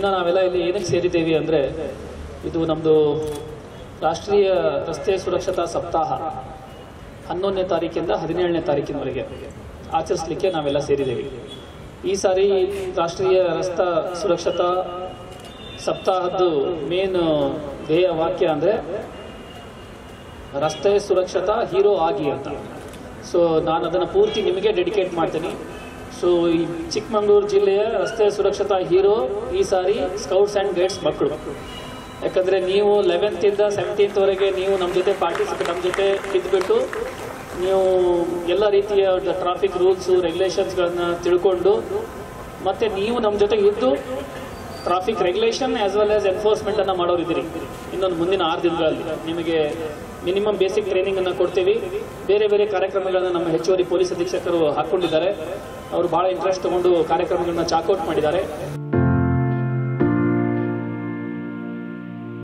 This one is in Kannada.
ದಿನ ನಾವೆಲ್ಲ ಇಲ್ಲಿ ಏನಕ್ಕೆ ಸೇರಿದ್ದೇವೆ ಅಂದರೆ, ಇದು ನಮ್ಮದು ರಾಷ್ಟ್ರೀಯ ರಸ್ತೆ ಸುರಕ್ಷತಾ ಸಪ್ತಾಹ 11ನೇ ತಾರೀಕಿಂದ 17ನೇ ತಾರೀಕಿನವರೆಗೆ ಆಚರಿಸಲಿಕ್ಕೆ ನಾವೆಲ್ಲ ಸೇರಿದ್ದೇವೆ. ಈ ಸಾರಿ ರಾಷ್ಟ್ರೀಯ ರಸ್ತೆ ಸುರಕ್ಷತಾ ಸಪ್ತಾಹದ್ದು ಮೇನ್ ಧ್ಯೇಯ ವಾಕ್ಯ ಅಂದರೆ ರಸ್ತೆ ಸುರಕ್ಷತಾ ಹೀರೋ ಆಗಿ ಅಂತ. ಸೊ ನಾನು ಅದನ್ನು ಪೂರ್ತಿ ನಿಮಗೆ ಡೆಡಿಕೇಟ್ ಮಾಡ್ತೀನಿ. ಸೊ ಈ ಚಿಕ್ಕಮಗಳೂರು ಜಿಲ್ಲೆಯ ರಸ್ತೆ ಸುರಕ್ಷತಾ ಹೀರೋ ಈ ಸಾರಿ ಸ್ಕೌಟ್ಸ್ ಆ್ಯಂಡ್ ಗೈಡ್ಸ್ ಮಕ್ಕಳು. ಯಾಕಂದರೆ ನೀವು 11th ಇಂದ 17th ವರೆಗೆ ನೀವು ನಮ್ಮ ಜೊತೆ ನಮ್ಮ ಜೊತೆ ಇದ್ಬಿಟ್ಟು ನೀವು ಎಲ್ಲ ರೀತಿಯ ಟ್ರಾಫಿಕ್ ರೂಲ್ಸು ರೆಗ್ಯುಲೇಷನ್ಸ್ಗಳನ್ನು ತಿಳ್ಕೊಂಡು ಮತ್ತು ನೀವು ನಮ್ಮ ಜೊತೆಗೆ ಇದ್ದು traffic regulation as well as ಎನ್ಫೋರ್ಸ್ಮೆಂಟನ್ನು ಮಾಡೋರಿದ್ದೀರಿ. ಇನ್ನೊಂದು ಮುಂದಿನ 6 ದಿನಗಳಲ್ಲಿ ನಿಮಗೆ ಮಿನಿಮಮ್ ಬೇಸಿಕ್ ಟ್ರೈನಿಂಗನ್ನು ಕೊಡ್ತೀವಿ. ಬೇರೆ ಬೇರೆ ಕಾರ್ಯಕ್ರಮಗಳನ್ನು ನಮ್ಮ ಹೆಚ್ಚುವರಿ ಪೊಲೀಸ್ ಅಧೀಕ್ಷಕರು ಹಾಕ್ಕೊಂಡಿದ್ದಾರೆ. ಅವರು ಭಾಳ ಇಂಟ್ರೆಸ್ಟ್ ತೊಗೊಂಡು ಕಾರ್ಯಕ್ರಮಗಳನ್ನ ಚಾಕ್ಔಟ್ ಮಾಡಿದ್ದಾರೆ.